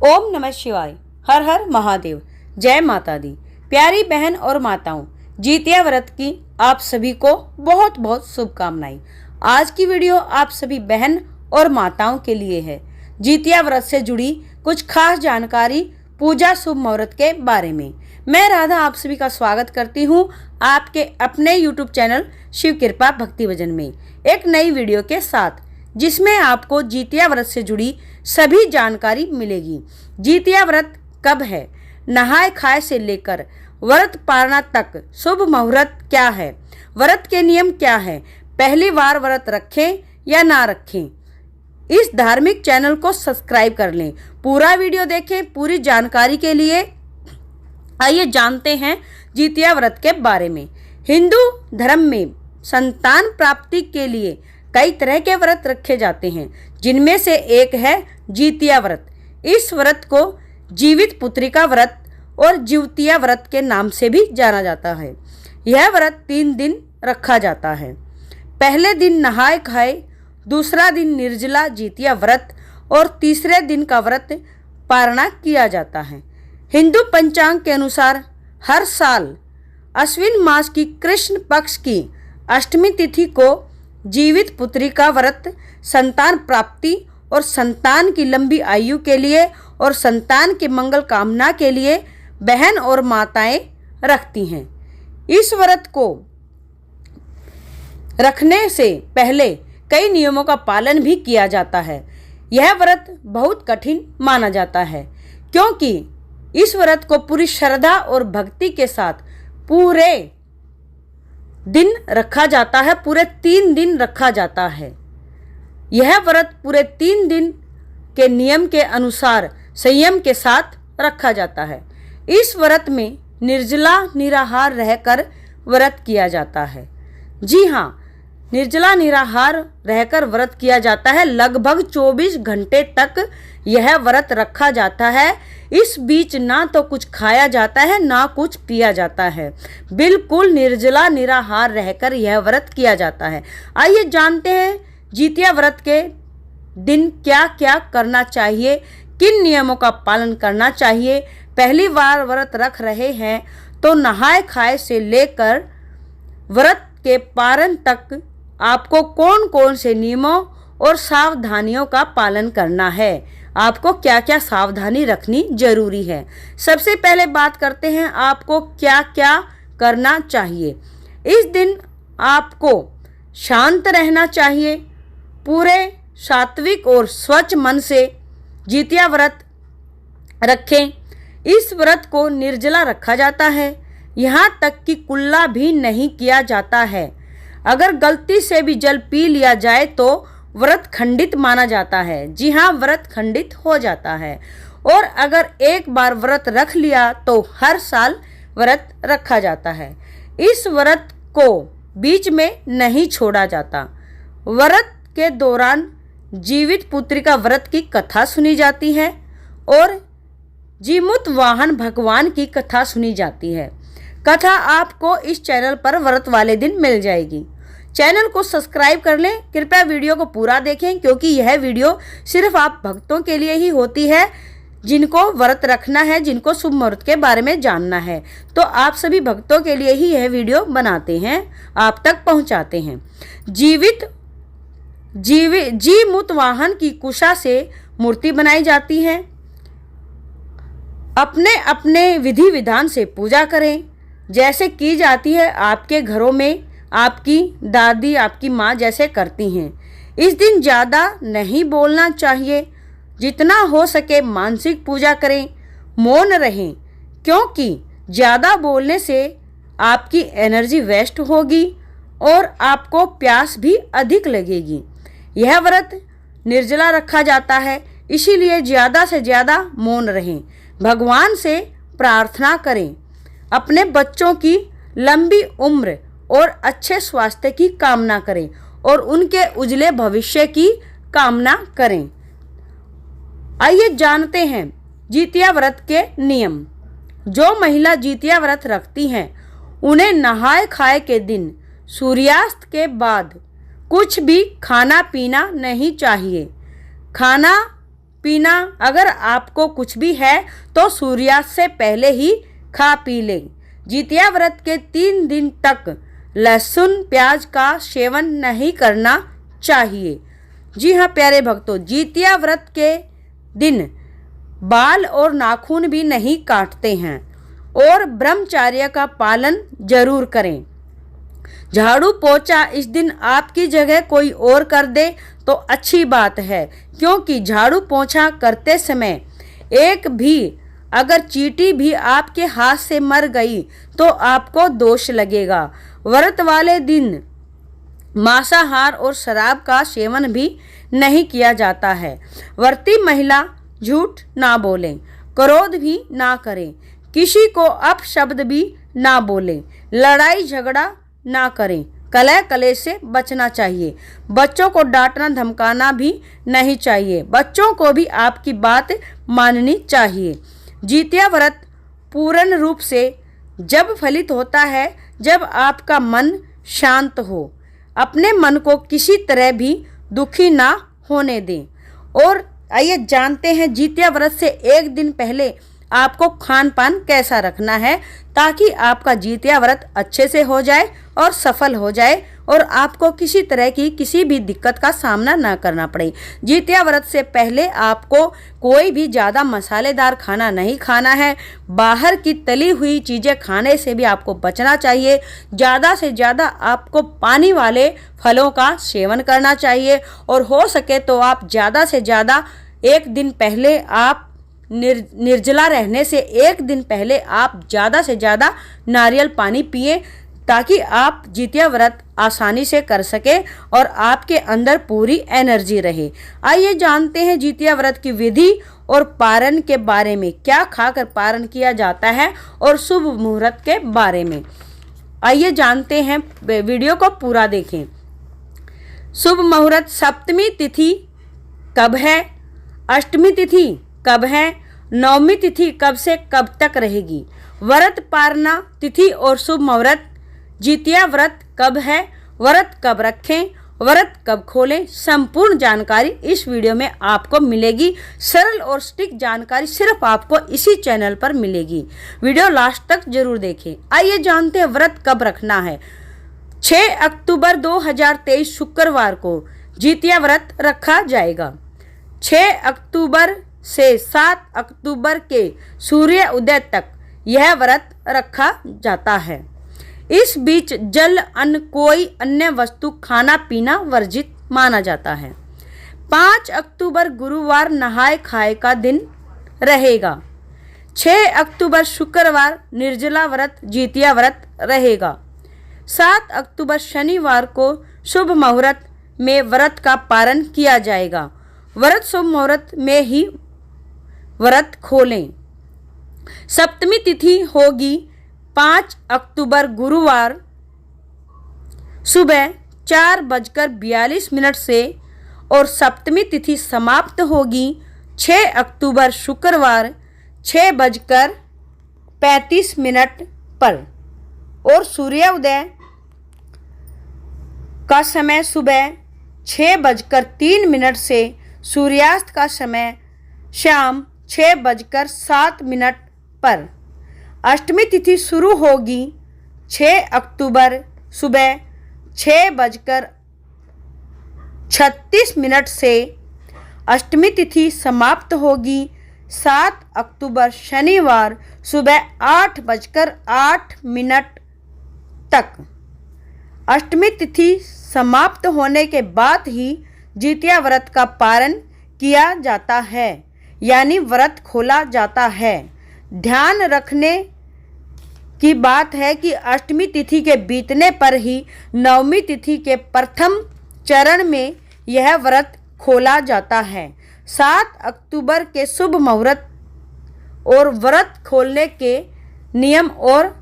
ओम नमः शिवाय। हर हर महादेव। जय माता दी। प्यारी बहन और माताओं, जितिया व्रत की आप सभी को बहुत बहुत शुभकामनाएं। आज की वीडियो आप सभी बहन और माताओं के लिए है। जितिया व्रत से जुड़ी कुछ खास जानकारी पूजा शुभ मुहूर्त के बारे में। मैं राधा आप सभी का स्वागत करती हूँ आपके अपने YouTube चैनल शिव कृपा भक्ति भजन में एक नई वीडियो के साथ, जिसमें आपको जितिया व्रत से जुड़ी सभी जानकारी मिलेगी। जितिया व्रत कब है, नहाए खाए से लेकर व्रत पारना तक शुभ मुहूर्त क्या है, व्रत के नियम क्या है, पहली बार व्रत रखें या ना रखें। इस धार्मिक चैनल को सब्सक्राइब कर लें, पूरा वीडियो देखें। पूरी जानकारी के लिए आइए जानते हैं जितिया व्रत के बारे में। हिंदू धर्म में संतान प्राप्ति के लिए कई तरह के व्रत रखे जाते हैं, जिनमें से एक है जितिया व्रत। इस व्रत को जीवित पुत्रिका व्रत और जितिया व्रत के नाम से भी जाना जाता है। यह व्रत 3 दिन रखा जाता है। पहले दिन नहाए खाए, दूसरा दिन निर्जला जितिया व्रत और तीसरे दिन का व्रत पारणा किया जाता है। हिंदू पंचांग के अनुसार हर साल अश्विन मास की कृष्ण पक्ष की अष्टमी तिथि को जीवित पुत्री का व्रत संतान प्राप्ति और संतान की लंबी आयु के लिए और संतान के मंगल कामना के लिए बहन और माताएं रखती हैं। इस व्रत को रखने से पहले कई नियमों का पालन भी किया जाता है। यह व्रत बहुत कठिन माना जाता है, क्योंकि इस व्रत को पूरी श्रद्धा और भक्ति के साथ पूरे दिन रखा जाता है। पूरे 3 दिन रखा जाता है। यह व्रत पूरे 3 दिन के नियम के अनुसार संयम के साथ रखा जाता है। इस व्रत में निर्जला निराहार रहकर व्रत किया जाता है। जी हाँ, निर्जला निराहार रहकर व्रत किया जाता है। लगभग 24 घंटे तक यह व्रत रखा जाता है। इस बीच ना तो कुछ खाया जाता है ना कुछ पिया जाता है। बिल्कुल निर्जला निराहार रहकर यह व्रत किया जाता है। आइए जानते हैं जितिया व्रत के दिन क्या क्या करना चाहिए, किन नियमों का पालन करना चाहिए। पहली बार व्रत रख रहे हैं तो नहाए खाए से लेकर व्रत के पारण तक आपको कौन कौन से नियमों और सावधानियों का पालन करना है, आपको क्या क्या सावधानी रखनी जरूरी है। सबसे पहले बात करते हैं आपको क्या क्या करना चाहिए। इस दिन आपको शांत रहना चाहिए। पूरे सात्विक और स्वच्छ मन से जितिया व्रत रखें। इस व्रत को निर्जला रखा जाता है, यहाँ तक कि कुल्ला भी नहीं किया जाता है। अगर गलती से भी जल पी लिया जाए तो व्रत खंडित माना जाता है। जी हाँ, व्रत खंडित हो जाता है। और अगर एक बार व्रत रख लिया तो हर साल व्रत रखा जाता है। इस व्रत को बीच में नहीं छोड़ा जाता। व्रत के दौरान जीवित पुत्री का व्रत की कथा सुनी जाती है और जीमुत वाहन भगवान की कथा सुनी जाती है। कथा आपको इस चैनल पर व्रत वाले दिन मिल जाएगी। चैनल को सब्सक्राइब कर लें। कृपया वीडियो को पूरा देखें, क्योंकि यह वीडियो सिर्फ आप भक्तों के लिए ही होती है, जिनको व्रत रखना है, जिनको शुभ मुहूर्त के बारे में जानना है। तो आप सभी भक्तों के लिए ही यह वीडियो बनाते हैं, आप तक पहुंचाते हैं। जीमुत वाहन की कुशा से मूर्ति बनाई जाती है। अपने अपने विधि विधान से पूजा करें, जैसे की जाती है आपके घरों में आपकी दादी आपकी माँ जैसे करती हैं। इस दिन ज़्यादा नहीं बोलना चाहिए। जितना हो सके मानसिक पूजा करें, मौन रहें, क्योंकि ज़्यादा बोलने से आपकी एनर्जी वेस्ट होगी और आपको प्यास भी अधिक लगेगी। यह व्रत निर्जला रखा जाता है, इसीलिए ज़्यादा से ज़्यादा मौन रहें। भगवान से प्रार्थना करें। अपने बच्चों की लंबी उम्र और अच्छे स्वास्थ्य की कामना करें और उनके उज्जवल भविष्य की कामना करें। आइए जानते हैं जितिया व्रत के नियम। जो महिला जितिया व्रत रखती हैं, उन्हें नहाए खाए के दिन सूर्यास्त के बाद कुछ भी खाना पीना नहीं चाहिए। खाना पीना अगर आपको कुछ भी है तो सूर्यास्त से पहले ही खा पी लें। जितिया व्रत के 3 दिन तक लहसुन प्याज का सेवन नहीं करना चाहिए। जी हाँ प्यारे भक्तों, जितिया व्रत के दिन बाल और नाखून भी नहीं काटते हैं और ब्रह्मचर्य का पालन जरूर करें। झाड़ू पोछा इस दिन आपकी जगह कोई और कर दे तो अच्छी बात है, क्योंकि झाड़ू पोछा करते समय एक भी अगर चींटी भी आपके हाथ से मर गई तो आपको दोष लगेगा। व्रत वाले दिन मांसाहार और शराब का सेवन भी नहीं किया जाता है। व्रती महिला झूठ ना बोलें, क्रोध भी ना करें, किसी को अपशब्द भी ना बोलें, लड़ाई झगड़ा ना करें, कलह कलेश से बचना चाहिए। बच्चों को डांटना धमकाना भी नहीं चाहिए, बच्चों को भी आपकी बात माननी चाहिए। जितिया व्रत पूर्ण रूप से जब फलित होता है जब आपका मन शांत हो, अपने मन को किसी तरह भी दुखी ना होने दें। और आइए जानते हैं जितिया व्रत से एक दिन पहले आपको खान पान कैसा रखना है, ताकि आपका जितिया व्रत अच्छे से हो जाए और सफल हो जाए और आपको किसी तरह की किसी भी दिक्कत का सामना ना करना पड़े। जितिया व्रत से पहले आपको कोई भी ज़्यादा मसालेदार खाना नहीं खाना है। बाहर की तली हुई चीज़ें खाने से भी आपको बचना चाहिए। ज़्यादा से ज़्यादा आपको पानी वाले फलों का सेवन करना चाहिए और हो सके तो आप ज़्यादा से ज़्यादा एक दिन पहले आप निर्जला रहने से एक दिन पहले आप ज़्यादा से ज़्यादा नारियल पानी पिए, ताकि आप जितिया व्रत आसानी से कर सके और आपके अंदर पूरी एनर्जी रहे। आइए जानते हैं जितिया व्रत की विधि और पारण के बारे में, क्या खाकर पारण किया जाता है और शुभ मुहूर्त के बारे में। आइए जानते हैं, वीडियो को पूरा देखें। शुभ मुहूर्त सप्तमी तिथि कब है, अष्टमी तिथि कब है, नवमी तिथि कब से कब तक रहेगी, व्रत पारना तिथि और शुभ मुहूर्त, जितिया व्रत कब है, व्रत कब रखें, व्रत कब खोलें, संपूर्ण जानकारी इस वीडियो में आपको मिलेगी। सरल और सटीक जानकारी सिर्फ आपको इसी चैनल पर मिलेगी। वीडियो लास्ट तक जरूर देखें। आइए जानते हैं व्रत कब रखना है। 6 अक्टूबर 2023 शुक्रवार को जितिया व्रत रखा जाएगा। 6 अक्टूबर से 7 अक्टूबर के सूर्य उदय तक यह व्रत रखा जाता है। इस बीच जल अन्न कोई अन्य वस्तु खाना पीना वर्जित माना जाता है। 5 अक्टूबर गुरुवार नहाय खाए का दिन रहेगा। 6 अक्टूबर शुक्रवार निर्जला व्रत जितिया व्रत रहेगा। 7 अक्टूबर शनिवार को शुभ मुहूर्त में व्रत का पारण किया जाएगा। व्रत शुभ मुहूर्त में ही व्रत खोलें। सप्तमी तिथि होगी 5 अक्टूबर गुरुवार सुबह 4:42 से और सप्तमी तिथि समाप्त होगी 6 अक्टूबर शुक्रवार 6:35 पर और सूर्योदय का समय सुबह 6:03 से सूर्यास्त का समय शाम 6:07 पर। अष्टमी तिथि शुरू होगी 6 अक्टूबर सुबह 6:36 से। अष्टमी तिथि समाप्त होगी 7 अक्टूबर शनिवार सुबह 8:08 तक। अष्टमी तिथि समाप्त होने के बाद ही जितिया व्रत का पारण किया जाता है, यानी व्रत खोला जाता है। ध्यान रखने की बात है कि अष्टमी तिथि के बीतने पर ही नवमी तिथि के प्रथम चरण में यह व्रत खोला जाता है। 7 अक्टूबर के शुभ मुहूर्त और व्रत खोलने के नियम और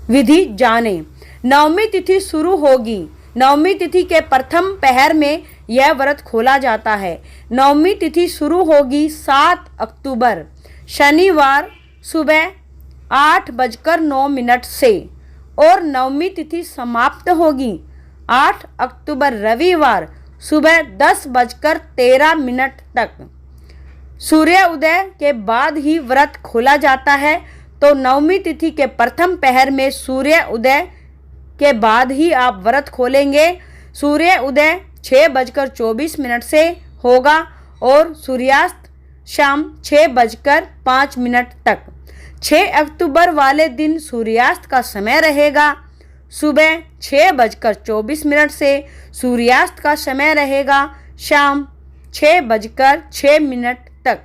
विधि जानें। नवमी तिथि शुरू होगी। नवमी तिथि के प्रथम पहर में यह व्रत खोला जाता है। नवमी तिथि शुरू होगी 7 अक्टूबर शनिवार सुबह 8:09 से और नवमी तिथि समाप्त होगी 8 अक्टूबर रविवार सुबह 10:13 तक। सूर्य उदय के बाद ही व्रत खोला जाता है, तो नवमी तिथि के प्रथम पहर में सूर्य उदय के बाद ही आप व्रत खोलेंगे। सूर्य उदय 6:24 से होगा और सूर्यास्त शाम 6:05 तक। 6 अक्टूबर वाले दिन सूर्यास्त का समय रहेगा। सुबह 6:24 से सूर्यास्त का समय रहेगा शाम 6:06 तक।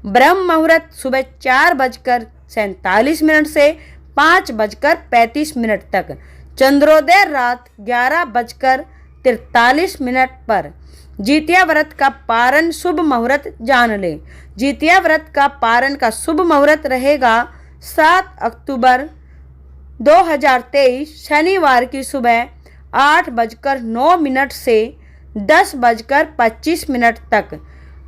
ब्रह्म मुहूर्त सुबह 4:47 से 5:35 तक। चंद्रोदय रात 11:43 पर। जितिया व्रत का पारण शुभ मुहूर्त जान लें। जितिया व्रत का पारण का शुभ मुहूर्त रहेगा 7 अक्टूबर 2023 शनिवार की सुबह 8:09 से 10:25 तक।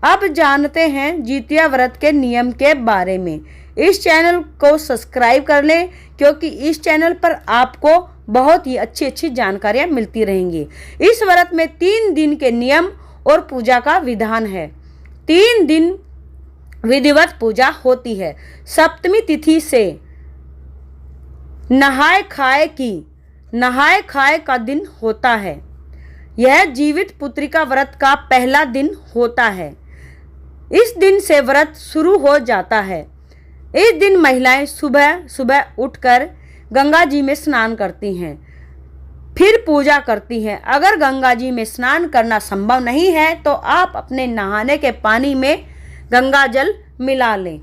अब जानते हैं जितिया व्रत के नियम के बारे में। इस चैनल को सब्सक्राइब कर लें, क्योंकि इस चैनल पर आपको बहुत ही अच्छी अच्छी जानकारियाँ मिलती रहेंगी। इस व्रत में 3 दिन के नियम और पूजा का विधान है। 3 दिन विधिवत पूजा होती है। सप्तमी तिथि से नहाय खाए का दिन होता है। यह जीवित पुत्री का व्रत का पहला दिन होता है। इस दिन से व्रत शुरू हो जाता है। इस दिन महिलाएं सुबह सुबह उठकर गंगा जी में स्नान करती हैं, फिर पूजा करती हैं। अगर गंगा जी में स्नान करना संभव नहीं है तो आप अपने नहाने के पानी में गंगा जल मिला लें,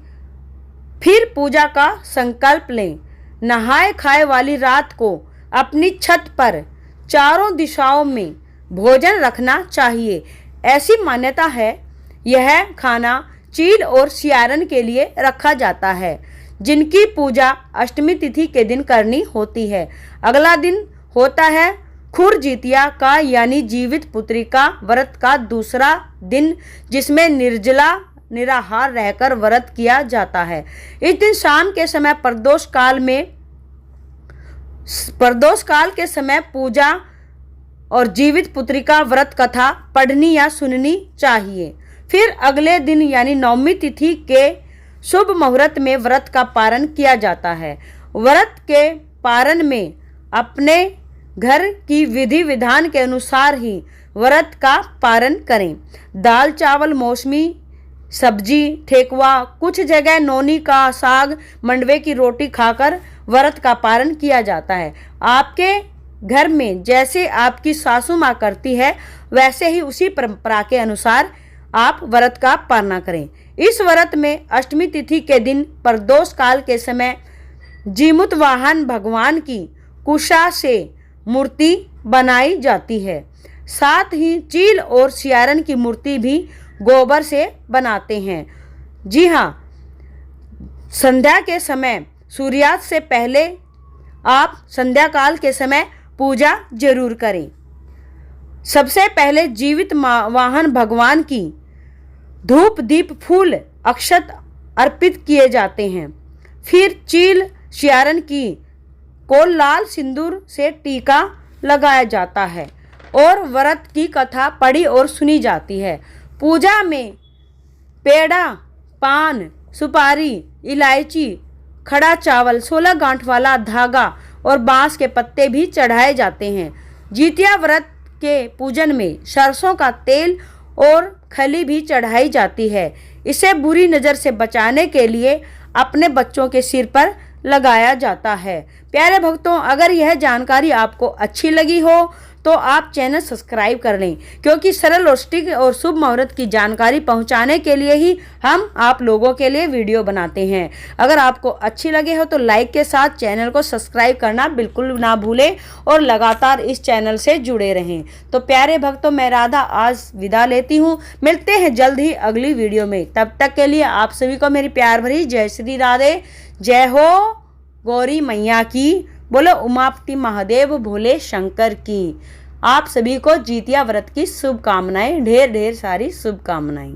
फिर पूजा का संकल्प लें। नहाए खाए वाली रात को अपनी छत पर चारों दिशाओं में भोजन रखना चाहिए। ऐसी मान्यता है यह खाना चील और सियारन के लिए रखा जाता है, जिनकी पूजा अष्टमी तिथि के दिन करनी होती है। अगला दिन होता है खुर जितिया का, यानी जीवित पुत्री का व्रत का दूसरा दिन, जिसमें निर्जला निराहार रहकर व्रत किया जाता है। इस दिन शाम के समय प्रदोष काल के समय पूजा और जीवित पुत्री का व्रत कथा पढ़नी या सुननी चाहिए। फिर अगले दिन यानी नवमी तिथि के शुभ मुहूर्त में व्रत का पारण किया जाता है। व्रत के पारण में अपने घर की विधि विधान के अनुसार ही व्रत का पारण करें। दाल चावल, मौसमी सब्जी, ठेकुआ, कुछ जगह नौनी का साग, मंडवे की रोटी खाकर व्रत का पारण किया जाता है। आपके घर में जैसे आपकी सासू माँ करती है, वैसे ही उसी परंपरा के अनुसार आप व्रत का पालना करें। इस व्रत में अष्टमी तिथि के दिन प्रदोष काल के समय जीमूत वाहन भगवान की कुशा से मूर्ति बनाई जाती है। साथ ही चील और सियारन की मूर्ति भी गोबर से बनाते हैं। जी हाँ, संध्या के समय सूर्यास्त से पहले आप संध्या काल के समय पूजा जरूर करें। सबसे पहले जीवित वाहन भगवान की धूप दीप फूल अक्षत अर्पित किए जाते हैं। फिर चील सियारन की को लाल सिंदूर से टीका लगाया जाता है और व्रत की कथा पढ़ी और सुनी जाती है। पूजा में पेड़ा, पान, सुपारी, इलायची, खड़ा चावल, 16 गांठ वाला धागा और बांस के पत्ते भी चढ़ाए जाते हैं। जितिया व्रत के पूजन में सरसों का तेल और खली भी चढ़ाई जाती है। इसे बुरी नज़र से बचाने के लिए अपने बच्चों के सिर पर लगाया जाता है। प्यारे भक्तों, अगर यह जानकारी आपको अच्छी लगी हो तो आप चैनल सब्सक्राइब कर लें, क्योंकि सरल और सटीक और शुभ मुहूर्त की जानकारी पहुंचाने के लिए ही हम आप लोगों के लिए वीडियो बनाते हैं। अगर आपको अच्छी लगे हो तो लाइक के साथ चैनल को सब्सक्राइब करना बिल्कुल ना भूलें और लगातार इस चैनल से जुड़े रहें। तो प्यारे भक्तों, मैं राधा आज विदा लेती हूँ। मिलते हैं जल्द ही अगली वीडियो में। तब तक के लिए आप सभी को मेरी प्यार भरी जय श्री राधे। जय हो गौरी मैया की, बोलो उमापति महादेव भोले शंकर की। आप सभी को जितिया व्रत की शुभकामनाएं, ढेर ढेर सारी शुभकामनाएं।